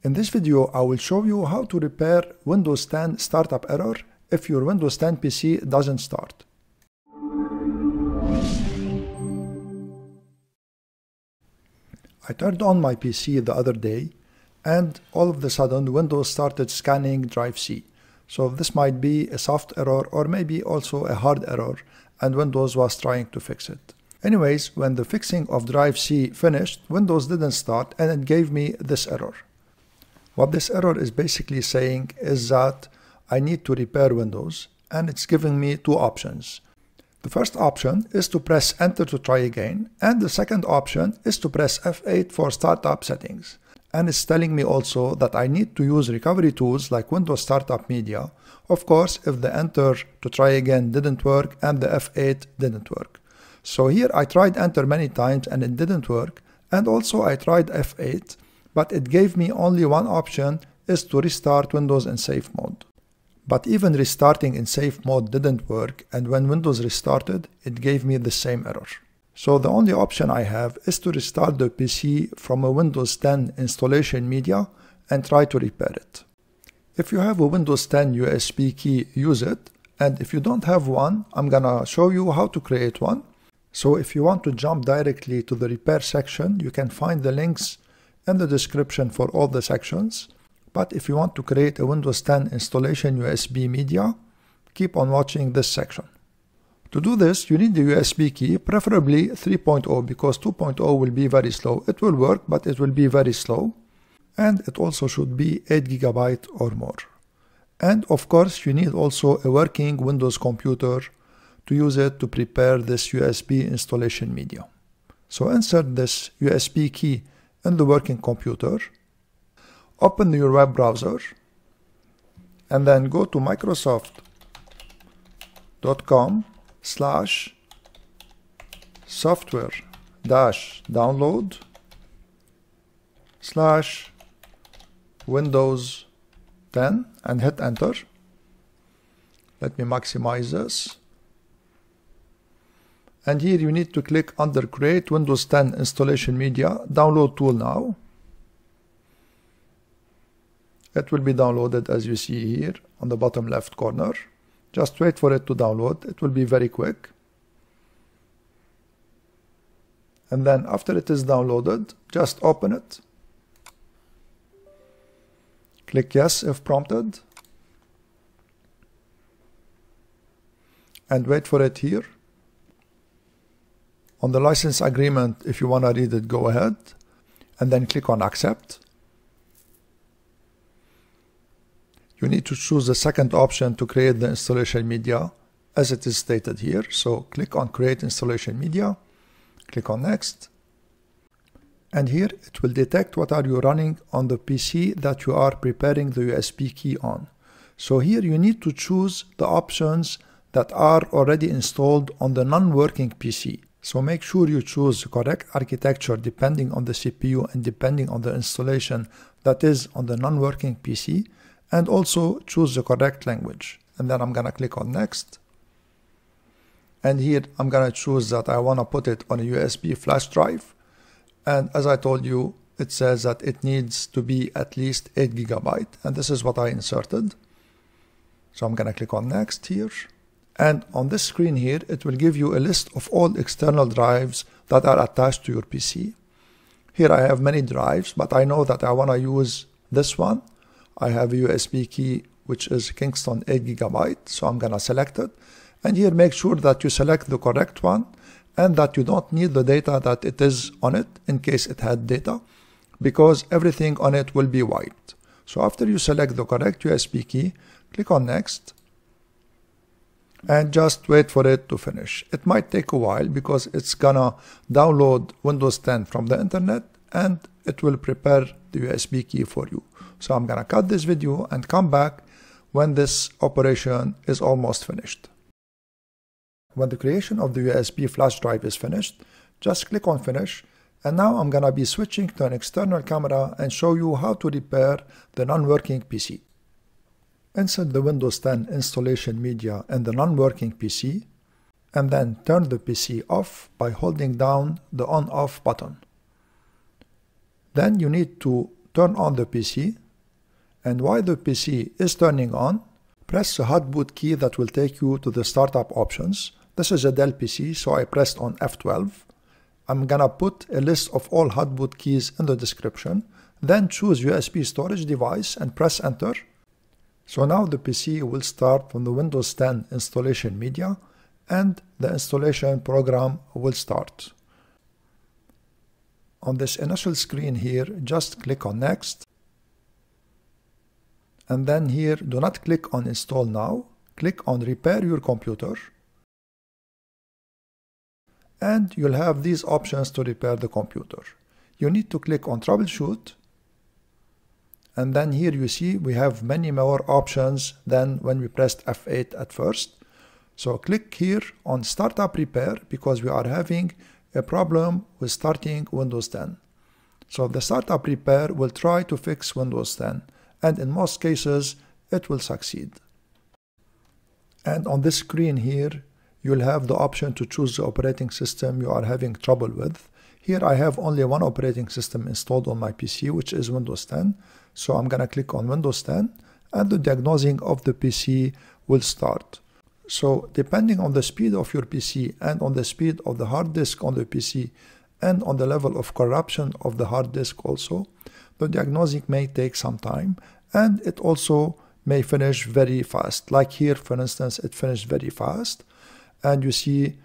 In this video, I will show you how to repair Windows 10 startup error if your Windows 10 PC doesn't start. I turned on my PC the other day and all of a sudden Windows started scanning drive C. So this might be a soft error or maybe also a hard error, and Windows was trying to fix it. Anyways, when the fixing of drive C finished, Windows didn't start and it gave me this error. What this error is basically saying is that I need to repair Windows, and it's giving me two options. The first option is to press Enter to try again, and the second option is to press F8 for startup settings. And it's telling me also that I need to use recovery tools like Windows Startup Media, of course if the Enter to try again didn't work and the F8 didn't work. So here I tried Enter many times and it didn't work, and also I tried F8, but it gave me only one option, is to restart Windows in safe mode. But even restarting in safe mode didn't work, and when Windows restarted, it gave me the same error. So the only option I have is to restart the PC from a Windows 10 installation media and try to repair it. If you have a Windows 10 USB key, use it, and if you don't have one, I'm gonna show you how to create one. So if you want to jump directly to the repair section, you can find the links in the description for all the sections. But if you want to create a Windows 10 installation USB media, keep on watching this section. To do this, you need the USB key, preferably 3.0, because 2.0 will be very slow. It will work, but it will be very slow. And it also should be 8 GB or more. And of course, you need also a working Windows computer to use it to prepare this USB installation media. So insert this USB key in the working computer. Open your web browser and then go to microsoft.com/software-download/Windows 10 and hit enter. Let me maximize this. And here you need to click under Create Windows 10 Installation Media, Download Tool now. It will be downloaded as you see here on the bottom left corner. Just wait for it to download. It will be very quick. And then after it is downloaded, just open it. Click Yes if prompted. And wait for it here. On the license agreement, if you want to read it, go ahead. And then click on Accept. You need to choose the second option to create the installation media as it is stated here. So click on Create Installation Media, click on Next, and here it will detect what are you running on the PC that you are preparing the USB key on. So here you need to choose the options that are already installed on the non-working PC. So make sure you choose the correct architecture depending on the CPU and depending on the installation that is on the non-working PC. And also choose the correct language. And then I'm gonna click on Next. And here I'm gonna choose that I wanna put it on a USB flash drive. And as I told you, it says that it needs to be at least 8 GB. And this is what I inserted. So I'm gonna click on Next here. And on this screen here, it will give you a list of all external drives that are attached to your PC. Here I have many drives, but I know that I wanna use this one. I have a USB key which is Kingston 8 GB, so I'm gonna select it. And here make sure that you select the correct one and that you don't need the data that it is on it in case it had data, because everything on it will be wiped. So after you select the correct USB key, click on Next and just wait for it to finish. It might take a while because it's gonna download Windows 10 from the internet and it will prepare the USB key for you. So I'm gonna cut this video and come back when this operation is almost finished. When the creation of the USB flash drive is finished, just click on Finish, and now I'm gonna be switching to an external camera and show you how to repair the non-working PC. Insert the Windows 10 installation media in the non-working PC, and then turn the PC off by holding down the on-off button. Then you need to turn on the PC, and while the PC is turning on, press the hot boot key that will take you to the startup options. This is a Dell PC, so I pressed on F12. I'm gonna put a list of all hot boot keys in the description, then choose USB storage device and press enter. So now the PC will start from the Windows 10 installation media and the installation program will start. On this initial screen here, just click on next. And then here, do not click on install now, click on repair your computer. And you'll have these options to repair the computer. You need to click on troubleshoot. And then here you see we have many more options than when we pressed F8 at first. So click here on startup repair because we are having a problem with starting Windows 10. So the startup repair will try to fix Windows 10, and in most cases it will succeed. And on this screen here you'll have the option to choose the operating system you are having trouble with. Here I have only one operating system installed on my PC, which is Windows 10. So I'm gonna click on Windows 10 and the diagnosing of the PC will start. So depending on the speed of your PC and on the speed of the hard disk on the PC and on the level of corruption of the hard disk also, the diagnosing may take some time and it also may finish very fast. Like here, for instance, it finished very fast and you see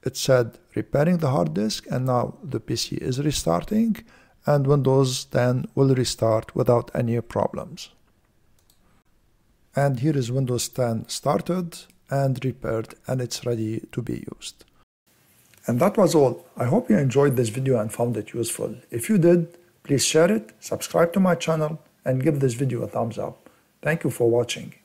it said repairing the hard disk, and now the PC is restarting and Windows 10 will restart without any problems. And here is Windows 10 started and repaired and it's ready to be used. And that was all. I hope you enjoyed this video and found it useful. If you did, please share it, subscribe to my channel and give this video a thumbs up. Thank you for watching.